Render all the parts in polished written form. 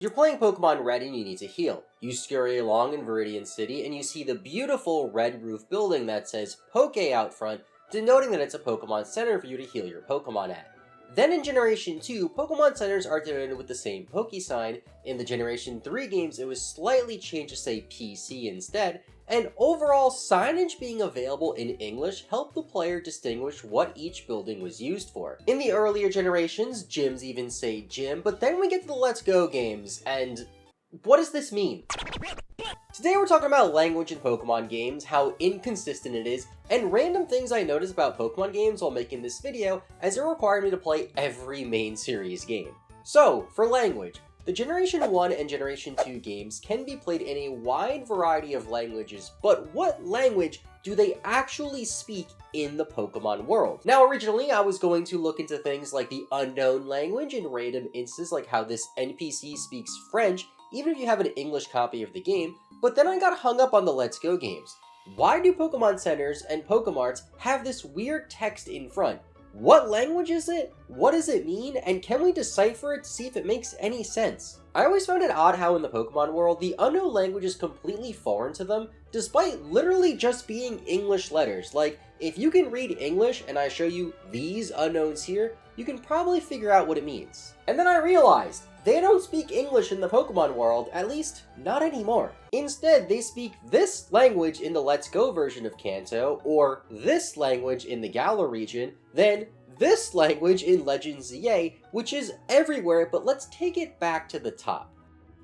You're playing Pokemon Red and you need to heal. You scurry along in Viridian City and you see the beautiful red roof building that says Poke out front, denoting that it's a Pokemon Center for you to heal your Pokemon at. Then in Generation 2, Pokemon Centers are denoted with the same Poke sign. In the Generation 3 games, it was slightly changed to say PC instead, and overall signage being available in English helped the player distinguish what each building was used for. In the earlier generations, gyms even say gym, but then we get to the Let's Go games, and what does this mean? Today we're talking about language in Pokemon games, how inconsistent it is, and random things I noticed about Pokemon games while making this video, as it required me to play every main series game. So, for language, the Generation 1 and Generation 2 games can be played in a wide variety of languages, but what language do they actually speak in the Pokemon world? Now, originally, I was going to look into things like the unknown language in random instances, like how this NPC speaks French, even if you have an English copy of the game, but then I got hung up on the Let's Go games. Why do Pokemon Centers and Pokemarts have this weird text in front? What language is it? What does it mean? And can we decipher it to see if it makes any sense? I always found it odd how in the Pokemon world, the unknown language is completely foreign to them, despite literally just being English letters. Like, if you can read English and I show you these unknowns here, you can probably figure out what it means. And then I realized, they don't speak English in the Pokemon world, at least not anymore. Instead, they speak this language in the Let's Go version of Kanto, or this language in the Galar region, then this language in Lwgends ZA, which is everywhere, but let's take it back to the top.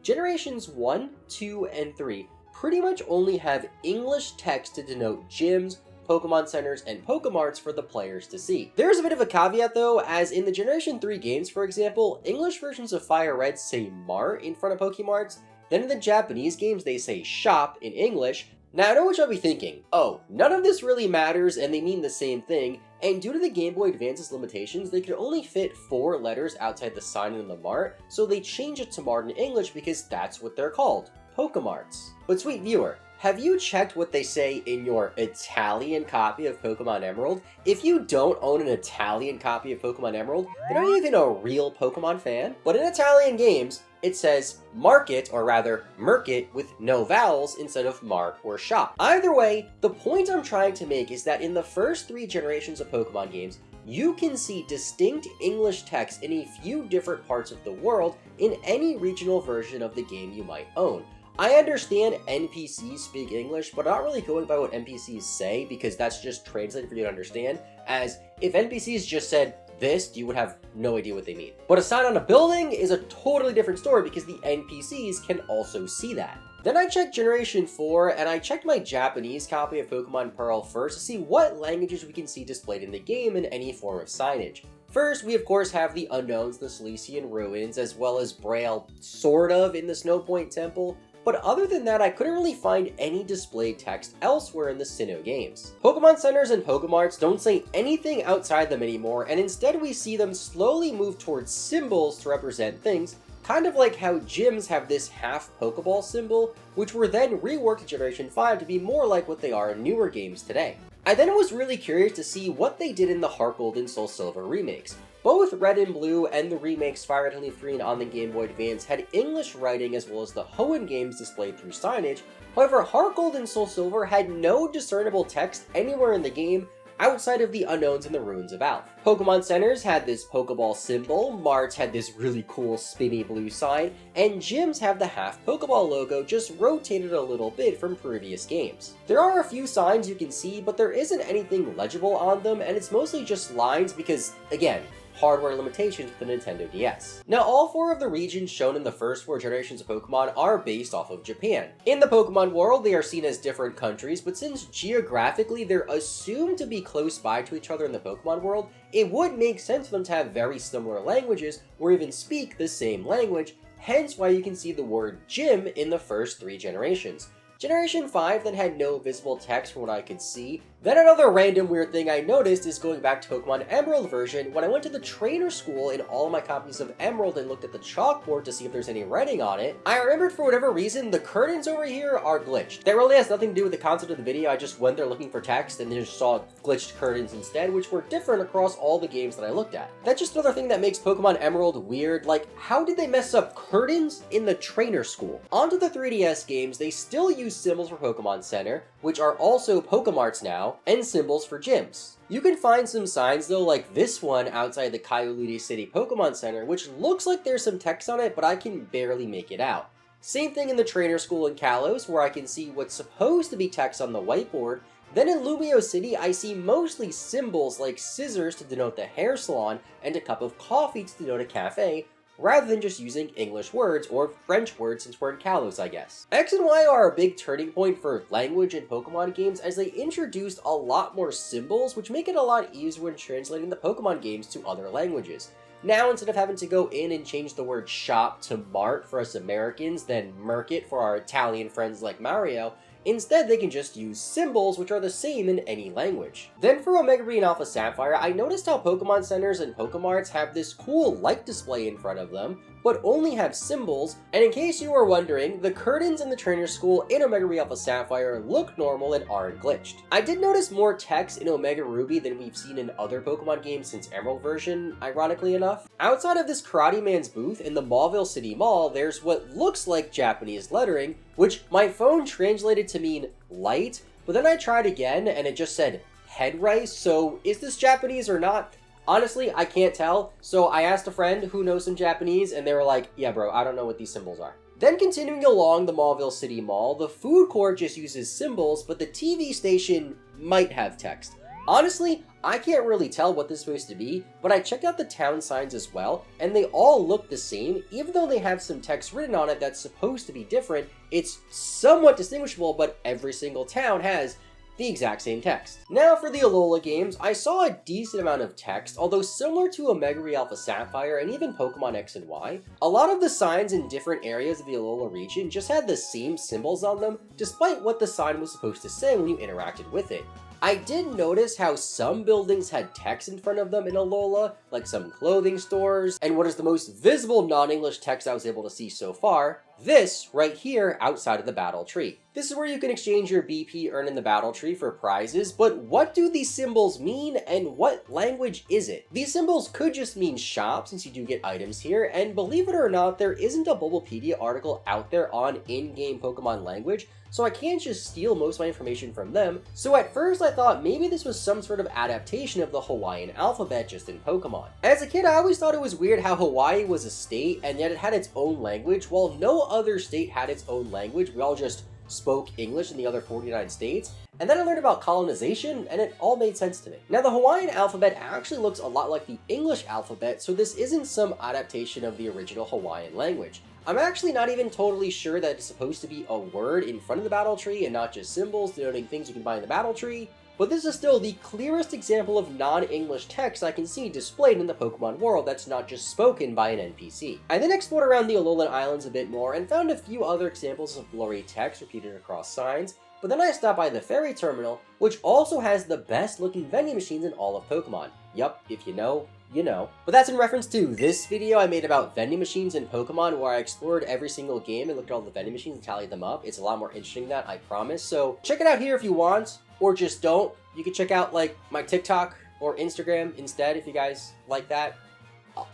Generations 1, 2, and 3 pretty much only have English text to denote gyms, Pokemon Centers, and Pokemarts for the players to see. There's a bit of a caveat though, as in the Generation 3 games, for example, English versions of Fire Red say Mart in front of Pokemarts, then in the Japanese games they say shop in English. Now I know what you'll be thinking, oh, none of this really matters and they mean the same thing, and due to the Game Boy Advance's limitations, they could only fit 4 letters outside the sign in the Mart, so they changed it to Mart in English because that's what they're called, Pokemarts. But sweet viewer, have you checked what they say in your Italian copy of Pokemon Emerald? If you don't own an Italian copy of Pokemon Emerald, then are you even a real Pokemon fan? But in Italian games, it says market, or rather merket, with no vowels instead of mart or shop. Either way, the point I'm trying to make is that in the first 3 generations of Pokemon games, you can see distinct English text in a few different parts of the world in any regional version of the game you might own. I understand NPCs speak English, but I'm not really going by what NPCs say because that's just translated for you to understand, as if NPCs just said this, you would have no idea what they mean. But a sign on a building is a totally different story because the NPCs can also see that. Then I checked Generation 4, and I checked my Japanese copy of Pokemon Pearl first to see what languages we can see displayed in the game in any form of signage. First, we of course have the unknowns, the Cilician ruins, as well as Braille, sort of, in the Snowpoint Temple. But other than that, I couldn't really find any displayed text elsewhere in the Sinnoh games. Pokemon Centers and Pokemarts don't say anything outside them anymore, and instead we see them slowly move towards symbols to represent things, kind of like how gyms have this half Pokeball symbol, which were then reworked in Generation 5 to be more like what they are in newer games today. I then was really curious to see what they did in the Heart Gold and Soul Silver remakes. Both Red and Blue and the remakes Fire Red and Leaf Green on the Game Boy Advance had English writing as well as the Hoenn games displayed through signage. However, Heart Gold and Soul Silver had no discernible text anywhere in the game outside of the unknowns and the ruins of Alph. Pokemon Centers had this Pokeball symbol, Marts had this really cool spinny blue sign, and gyms have the half Pokeball logo just rotated a little bit from previous games. There are a few signs you can see, but there isn't anything legible on them, and it's mostly just lines because, again, hardware limitations with the Nintendo DS. Now, all 4 of the regions shown in the first 4 generations of Pokemon are based off of Japan. In the Pokemon world, they are seen as different countries, but since geographically they're assumed to be close by to each other in the Pokemon world, it would make sense for them to have very similar languages, or even speak the same language, hence why you can see the word gym in the first 3 generations. Generation 5 then had no visible text from what I could see, Then another random weird thing I noticed is going back to Pokemon Emerald version, when I went to the trainer school in all of my copies of Emerald and looked at the chalkboard to see if there's any writing on it, I remembered for whatever reason the curtains over here are glitched. That really has nothing to do with the concept of the video, I just went there looking for text and just saw glitched curtains instead, which were different across all the games that I looked at. That's just another thing that makes Pokemon Emerald weird, like how did they mess up curtains in the trainer school? Onto the 3DS games, they still use symbols for Pokemon Center, which are also Pokemarts now, and symbols for gyms. You can find some signs though, like this one outside the Coyote City Pokemon Center, which looks like there's some text on it, but I can barely make it out. Same thing in the trainer school in Kalos, where I can see what's supposed to be text on the whiteboard. Then in Lumio City, I see mostly symbols like scissors to denote the hair salon and a cup of coffee to denote a cafe, rather than just using English words or French words since we're in Kalos, I guess. X and Y are a big turning point for language in Pokemon games as they introduced a lot more symbols, which make it a lot easier when translating the Pokemon games to other languages. Now, instead of having to go in and change the word shop to mart for us Americans, then market for our Italian friends like Mario, instead, they can just use symbols, which are the same in any language. Then for Omega Ruby and Alpha Sapphire, I noticed how Pokemon Centers and Pokemarts have this cool light display in front of them, but only have symbols, and in case you were wondering, the curtains in the trainer school in Omega Ruby Alpha Sapphire look normal and aren't glitched. I did notice more text in Omega Ruby than we've seen in other Pokemon games since Emerald version, ironically enough. Outside of this Karate Man's booth in the Mauville City Mall, there's what looks like Japanese lettering, which my phone translated to mean light, but then I tried again and it just said head rice, so is this Japanese or not? Honestly, I can't tell, so I asked a friend who knows some Japanese, and they were like, yeah bro, I don't know what these symbols are. Then continuing along the Mauville City Mall, the food court just uses symbols, but the TV station might have text. Honestly, I can't really tell what this is supposed to be, but I checked out the town signs as well, and they all look the same, even though they have some text written on it that's supposed to be different. It's somewhat distinguishable, but every single town has the exact same text. Now for the Alola games, I saw a decent amount of text, although similar to Omega Ruby Alpha Sapphire and even Pokemon X and Y, a lot of the signs in different areas of the Alola region just had the same symbols on them, despite what the sign was supposed to say when you interacted with it. I did notice how some buildings had text in front of them in Alola, like some clothing stores, and what is the most visible non-English text I was able to see so far, this right here outside of the battle tree. This is where you can exchange your BP earned in the battle tree for prizes, but what do these symbols mean and what language is it? These symbols could just mean shop since you do get items here, and believe it or not, there isn't a Bulbapedia article out there on in-game Pokemon language, so I can't just steal most of my information from them. So at first I thought maybe this was some sort of adaptation of the Hawaiian alphabet just in Pokemon. As a kid, I always thought it was weird how Hawaii was a state and yet it had its own language, while no other state had its own language. We all just spoke English in the other 49 states. And then I learned about colonization, and it all made sense to me. Now, the Hawaiian alphabet actually looks a lot like the English alphabet, so this isn't some adaptation of the original Hawaiian language. I'm actually not even totally sure that it's supposed to be a word in front of the battle tree and not just symbols denoting things you can buy in the battle tree, but this is still the clearest example of non-English text I can see displayed in the Pokemon world that's not just spoken by an NPC. I then explored around the Alolan Islands a bit more and found a few other examples of blurry text repeated across signs, but then I stopped by the ferry terminal, which also has the best looking vending machines in all of Pokemon. Yup, if you know, you know. But that's in reference to this video I made about vending machines in Pokemon, where I explored every single game and looked at all the vending machines and tallied them up. It's a lot more interesting than that, I promise. So check it out here if you want, or just don't. You can check out like my TikTok or Instagram instead if you guys like that.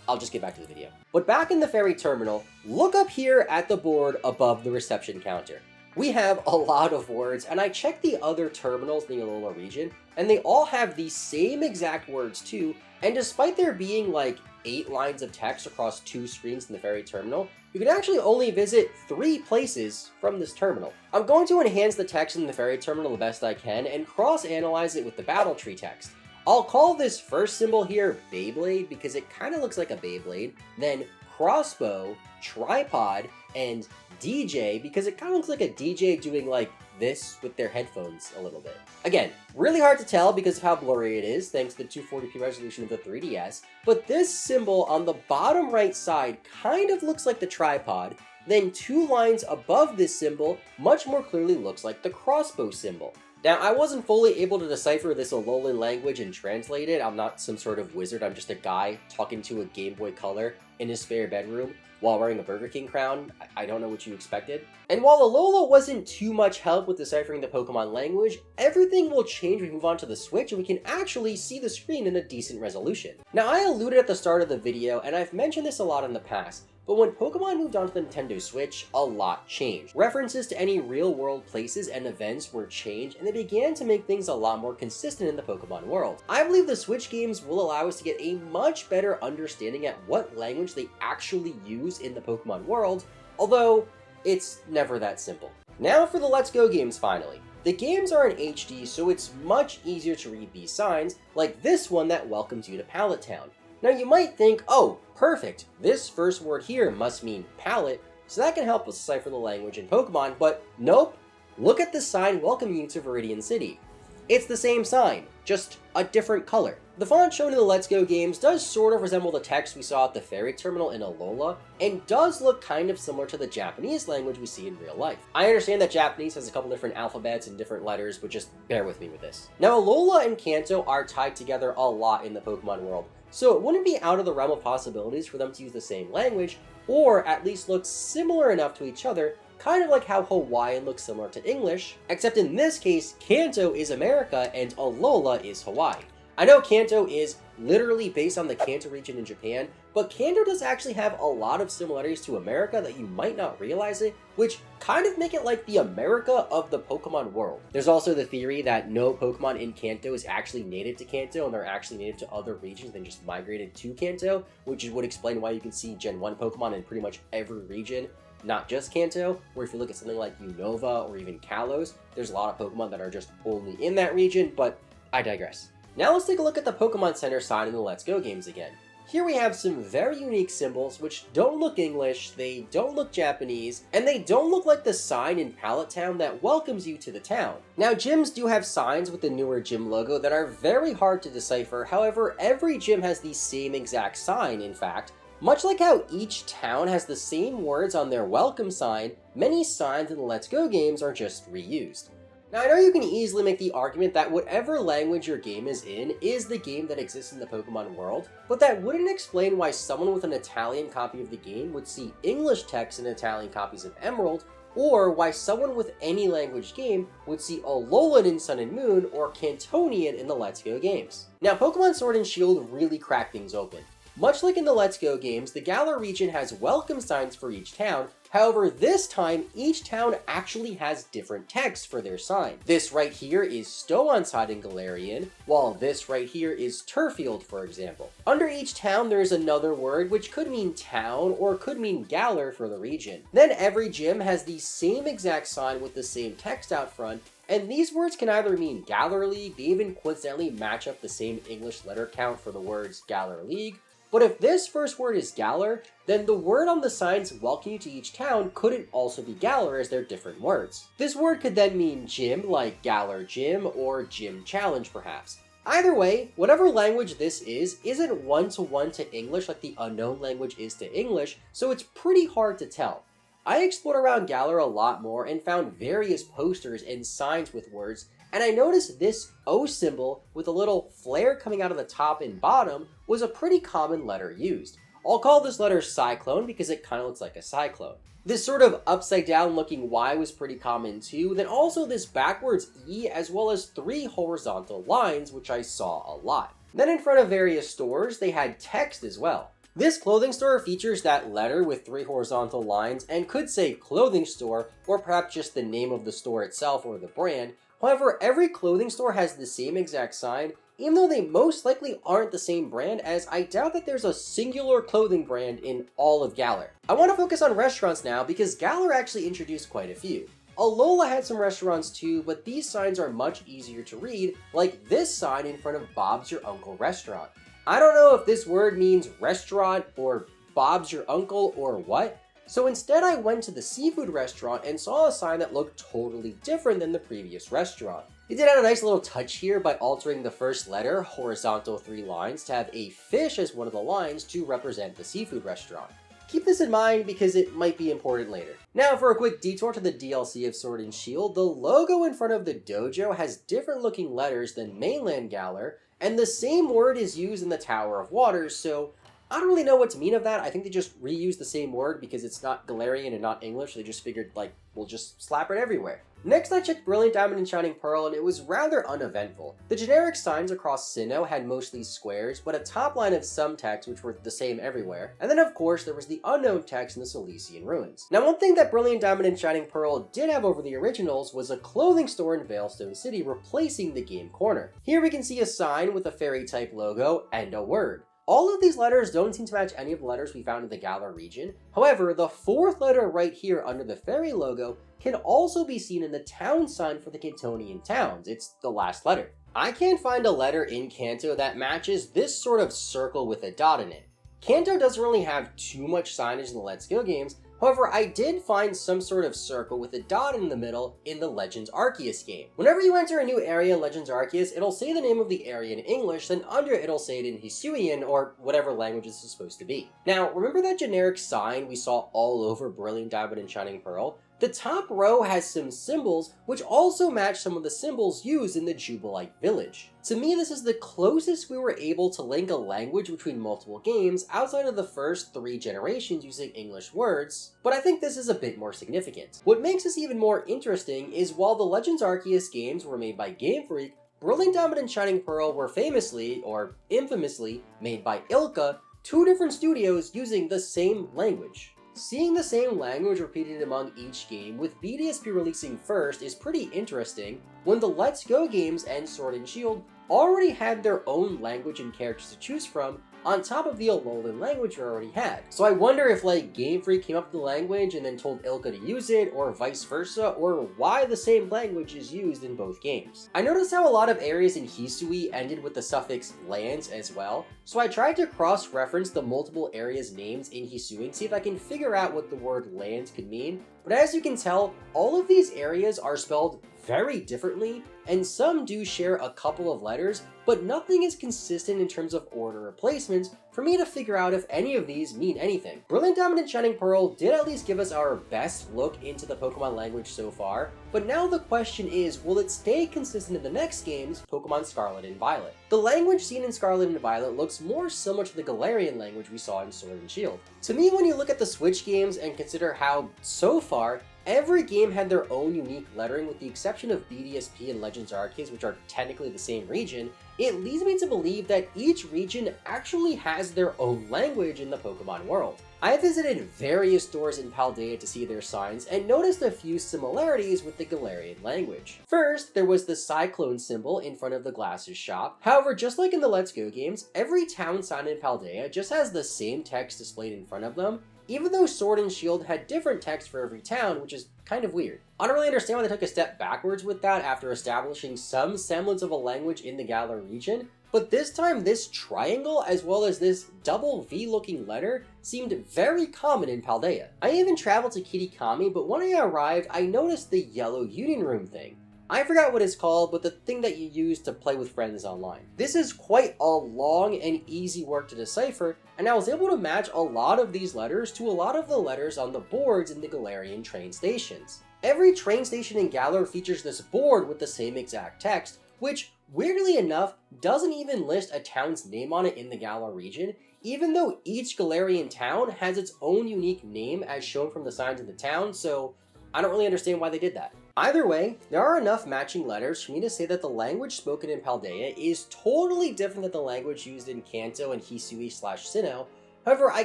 I'll just get back to the video. But back in the ferry terminal, look up here at the board above the reception counter. We have a lot of words, and I checked the other terminals in the Alola region, and they all have the same exact words too, and despite there being like 8 lines of text across 2 screens in the ferry terminal, you can actually only visit 3 places from this terminal. I'm going to enhance the text in the ferry terminal the best I can and cross-analyze it with the battle tree text. I'll call this first symbol here Beyblade because it kind of looks like a Beyblade, then crossbow, tripod, and DJ because it kind of looks like a DJ doing like this with their headphones a little bit. Again, really hard to tell because of how blurry it is thanks to the 240p resolution of the 3DS, but this symbol on the bottom right side kind of looks like the tripod, then 2 lines above this symbol much more clearly looks like the crossbow symbol. Now, I wasn't fully able to decipher this Alolan language and translate it. I'm not some sort of wizard, I'm just a guy talking to a Game Boy Color in his spare bedroom while wearing a Burger King crown. I don't know what you expected. And while Alola wasn't too much help with deciphering the Pokemon language, everything will change when we move on to the Switch and we can actually see the screen in a decent resolution. Now, I alluded at the start of the video, and I've mentioned this a lot in the past, but when Pokemon moved onto the Nintendo Switch, a lot changed. References to any real-world places and events were changed, and they began to make things a lot more consistent in the Pokemon world. I believe the Switch games will allow us to get a much better understanding at what language they actually use in the Pokemon world, although it's never that simple. Now for the Let's Go games finally. The games are in HD, so it's much easier to read these signs, like this one that welcomes you to Pallet Town. Now you might think, oh, perfect, this first word here must mean palette, so that can help us decipher the language in Pokemon, but nope. Look at the sign welcoming you to Viridian City. It's the same sign, just a different color. The font shown in the Let's Go games does sort of resemble the text we saw at the ferry terminal in Alola, and does look kind of similar to the Japanese language we see in real life. I understand that Japanese has a couple different alphabets and different letters, but just bear with me with this. Now Alola and Kanto are tied together a lot in the Pokemon world, so it wouldn't be out of the realm of possibilities for them to use the same language, or at least look similar enough to each other, kind of like how Hawaiian looks similar to English, except in this case, Kanto is America and Alola is Hawaii. I know Kanto is literally based on the Kanto region in Japan, but Kanto does actually have a lot of similarities to America that you might not realize it, which kind of make it like the America of the Pokemon world. There's also the theory that no Pokemon in Kanto is actually native to Kanto, and they're actually native to other regions than just migrated to Kanto, which would explain why you can see Gen 1 Pokemon in pretty much every region, not just Kanto, where if you look at something like Unova or even Kalos, there's a lot of Pokemon that are just only in that region, but I digress. Now let's take a look at the Pokemon Center sign in the Let's Go games again. Here we have some very unique symbols which don't look English, they don't look Japanese, and they don't look like the sign in Pallet Town that welcomes you to the town. Now gyms do have signs with the newer gym logo that are very hard to decipher, however every gym has the same exact sign in fact. Much like how each town has the same words on their welcome sign, many signs in the Let's Go games are just reused. Now I know you can easily make the argument that whatever language your game is in is the game that exists in the Pokemon world, but that wouldn't explain why someone with an Italian copy of the game would see English text in Italian copies of Emerald, or why someone with any language game would see Alolan in Sun and Moon or Cantonian in the Let's Go games. Now Pokemon Sword and Shield really crack things open. Much like in the Let's Go games, the Galar region has welcome signs for each town, however this time each town actually has different text for their sign. This right here is Stow-on-Side in Galarian, while this right here is Turfield for example. Under each town there is another word which could mean town or could mean Galar for the region. Then every gym has the same exact sign with the same text out front, and these words can either mean Galar League, they even coincidentally match up the same English letter count for the words Galar League. But if this first word is Galar, then the word on the signs welcoming you to each town couldn't also be Galar as they're different words. This word could then mean gym, like Galar Gym, or Gym Challenge perhaps. Either way, whatever language this isn't one-to-one to English like the unknown language is to English, so it's pretty hard to tell. I explored around Galar a lot more and found various posters and signs with words, and I noticed this O symbol with a little flare coming out of the top and bottom was a pretty common letter used. I'll call this letter Cyclone because it kind of looks like a cyclone. This sort of upside down looking Y was pretty common too, then also this backwards E as well as 3 horizontal lines which I saw a lot. Then in front of various stores they had text as well. This clothing store features that letter with 3 horizontal lines and could say clothing store or perhaps just the name of the store itself or the brand. However, every clothing store has the same exact sign, even though they most likely aren't the same brand, as I doubt that there's a singular clothing brand in all of Galar. I want to focus on restaurants now because Galar actually introduced quite a few. Alola had some restaurants too, but these signs are much easier to read, like this sign in front of Bob's Your Uncle restaurant. I don't know if this word means restaurant or Bob's Your Uncle or what, so instead I went to the seafood restaurant and saw a sign that looked totally different than the previous restaurant. They did add a nice little touch here by altering the first letter, horizontal 3 lines, to have a fish as one of the lines to represent the seafood restaurant. Keep this in mind because it might be important later. Now for a quick detour to the DLC of Sword and Shield, the logo in front of the dojo has different looking letters than mainland Galar, and the same word is used in the Tower of Waters, so I don't really know what to mean of that. I think they just reused the same word because it's not Galarian and not English. They just figured, like, we'll just slap it everywhere. Next, I checked Brilliant Diamond and Shining Pearl, and it was rather uneventful. The generic signs across Sinnoh had mostly squares, but a top line of some text which were the same everywhere. And then, of course, there was the unknown text in the Cilician ruins. Now, one thing that Brilliant Diamond and Shining Pearl did have over the originals was a clothing store in Veilstone City replacing the game corner. Here we can see a sign with a fairy-type logo and a word. All of these letters don't seem to match any of the letters we found in the Galar region. However, the fourth letter right here under the fairy logo can also be seen in the town sign for the Cantonian towns. It's the last letter. I can't find a letter in Kanto that matches this sort of circle with a dot in it. Kanto doesn't really have too much signage in the Let's Go games. However, I did find some sort of circle with a dot in the middle in the Legends Arceus game. Whenever you enter a new area in Legends Arceus, it'll say the name of the area in English, then under it it'll say it in Hisuian or whatever language this is supposed to be. Now, remember that generic sign we saw all over Brilliant Diamond and Shining Pearl? The top row has some symbols which also match some of the symbols used in the Jubilite village. To me, this is the closest we were able to link a language between multiple games outside of the first 3 generations using English words, but I think this is a bit more significant. What makes this even more interesting is while the Legends Arceus games were made by Game Freak, Brilliant Diamond and Shining Pearl were famously, or infamously, made by ILCA, 2 different studios using the same language. Seeing the same language repeated among each game, with BDSP releasing first, is pretty interesting when the Let's Go games and Sword and Shield already had their own language and characters to choose from, on top of the Alolan language we already had. So I wonder if like Game Freak came up with the language and then told ILCA to use it, or vice versa, or why the same language is used in both games. I noticed how a lot of areas in Hisui ended with the suffix lands as well, so I tried to cross-reference the multiple areas' names in Hisui and see if I can figure out what the word lands could mean, but as you can tell, all of these areas are spelled very differently, and some do share a couple of letters, but nothing is consistent in terms of order or placements for me to figure out if any of these mean anything. Brilliant Diamond and Shining Pearl did at least give us our best look into the Pokemon language so far, but now the question is, will it stay consistent in the next games, Pokemon Scarlet and Violet? The language seen in Scarlet and Violet looks more similar to the Galarian language we saw in Sword and Shield. To me, when you look at the Switch games and consider how, so far, every game had their own unique lettering with the exception of BDSP and Legends Arceus, which are technically the same region, it leads me to believe that each region actually has their own language in the Pokemon world. I visited various stores in Paldean to see their signs and noticed a few similarities with the Galarian language. First, there was the cyclone symbol in front of the glasses shop. However, just like in the Let's Go games, every town sign in Paldea just has the same text displayed in front of them, even though Sword and Shield had different text for every town, which is kind of weird. I don't really understand why they took a step backwards with that after establishing some semblance of a language in the Galar region, but this time this triangle as well as this double V looking letter seemed very common in Paldea. I even traveled to Kitakami, but when I arrived I noticed the yellow union room thing. I forgot what it's called, but the thing that you use to play with friends online. This is quite a long and easy work to decipher, and I was able to match a lot of these letters to a lot of the letters on the boards in the Galarian train stations. Every train station in Galar features this board with the same exact text, which, weirdly enough, doesn't even list a town's name on it in the Galar region, even though each Galarian town has its own unique name as shown from the signs of the town, so I don't really understand why they did that. Either way, there are enough matching letters for me to say that the language spoken in Paldea is totally different than the language used in Kanto and Hisui/Sinnoh. However, I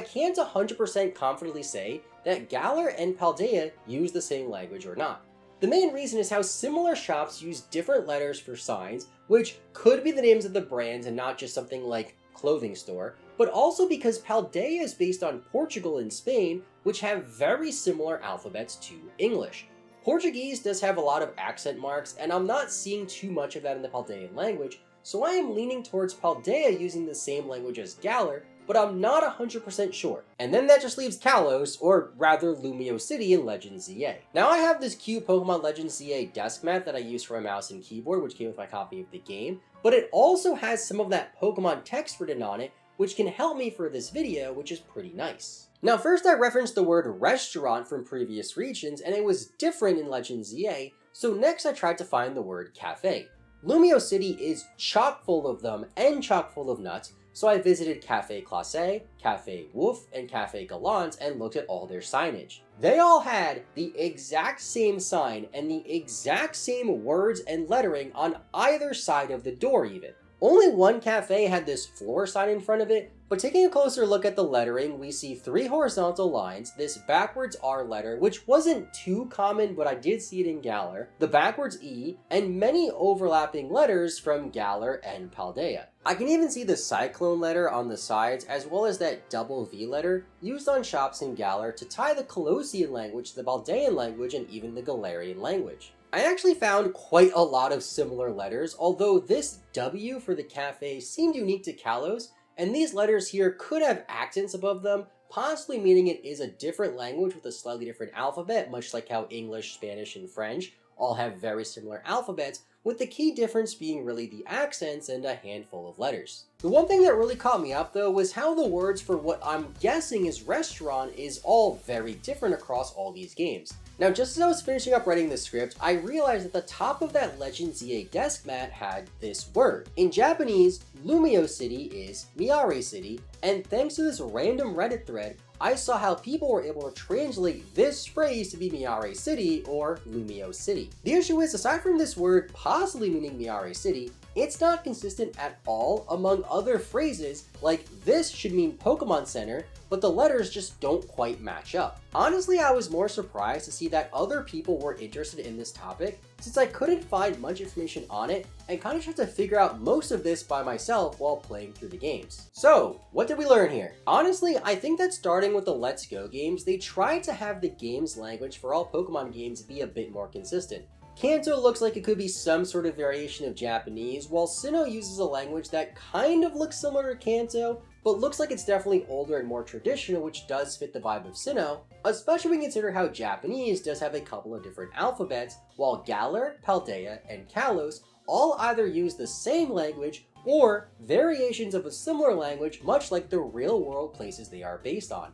can't 100% confidently say that Galar and Paldea use the same language or not. The main reason is how similar shops use different letters for signs, which could be the names of the brands and not just something like clothing store, but also because Paldea is based on Portugal and Spain, which have very similar alphabets to English. Portuguese does have a lot of accent marks, and I'm not seeing too much of that in the Paldean language, so I am leaning towards Paldea using the same language as Galar, but I'm not 100% sure. And then that just leaves Kalos, or rather Lumio City in Lwgends ZA. Now I have this cute Pokemon Lwgends ZA desk mat that I use for my mouse and keyboard, which came with my copy of the game, but it also has some of that Pokemon text written on it, which can help me for this video, which is pretty nice. Now first I referenced the word restaurant from previous regions, and it was different in Lwgends ZA, so next I tried to find the word cafe. Lumio City is chock full of them and chock full of nuts, so I visited Cafe Classe, Cafe Woof, and Cafe Galant and looked at all their signage. They all had the exact same sign and the exact same words and lettering on either side of the door even. Only one cafe had this floor sign in front of it, but taking a closer look at the lettering, we see 3 horizontal lines, this backwards R letter, which wasn't too common, but I did see it in Galar, the backwards E, and many overlapping letters from Galar and Paldea. I can even see the cyclone letter on the sides, as well as that double V letter used on shops in Galar to tie the Colosian language to the Paldean language and even the Galarian language. I actually found quite a lot of similar letters, although this W for the cafe seemed unique to Kalos, and these letters here could have accents above them, possibly meaning it is a different language with a slightly different alphabet, much like how English, Spanish, and French all have very similar alphabets, with the key difference being really the accents and a handful of letters. The one thing that really caught me up though was how the words for what I'm guessing is restaurant is all very different across all these games. Now just as I was finishing up writing the script, I realized that the top of that Lwgends ZA desk mat had this word. In Japanese, Lumio City is Miare City, and thanks to this random Reddit thread, I saw how people were able to translate this phrase to be Miare City or Lumio City. The issue is, aside from this word possibly meaning Miare City, it's not consistent at all among other phrases, like this should mean Pokemon Center, but the letters just don't quite match up. Honestly, I was more surprised to see that other people were interested in this topic, since I couldn't find much information on it and kind of tried to figure out most of this by myself while playing through the games. So, what did we learn here? Honestly, I think that starting with the Let's Go games, they tried to have the game's language for all Pokemon games be a bit more consistent. Kanto looks like it could be some sort of variation of Japanese, while Sinnoh uses a language that kind of looks similar to Kanto, but looks like it's definitely older and more traditional, which does fit the vibe of Sinnoh, especially when you consider how Japanese does have a couple of different alphabets, while Galar, Paldea, and Kalos all either use the same language or variations of a similar language, much like the real-world places they are based on.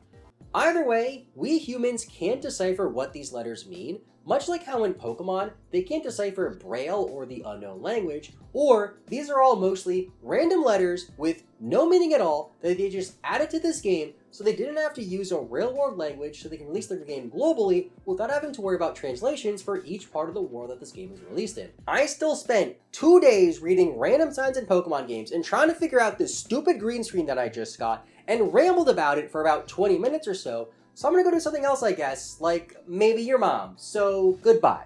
Either way, we humans can't decipher what these letters mean, much like how in Pokemon, they can't decipher Braille or the unknown language, or these are all mostly random letters with no meaning at all that they just added to this game so they didn't have to use a real-world language so they can release their game globally without having to worry about translations for each part of the world that this game is released in. I still spent 2 days reading random signs in Pokemon games and trying to figure out this stupid green screen that I just got, and rambled about it for about 20 minutes or so, so I'm gonna go do something else, I guess, like maybe your mom. So, goodbye.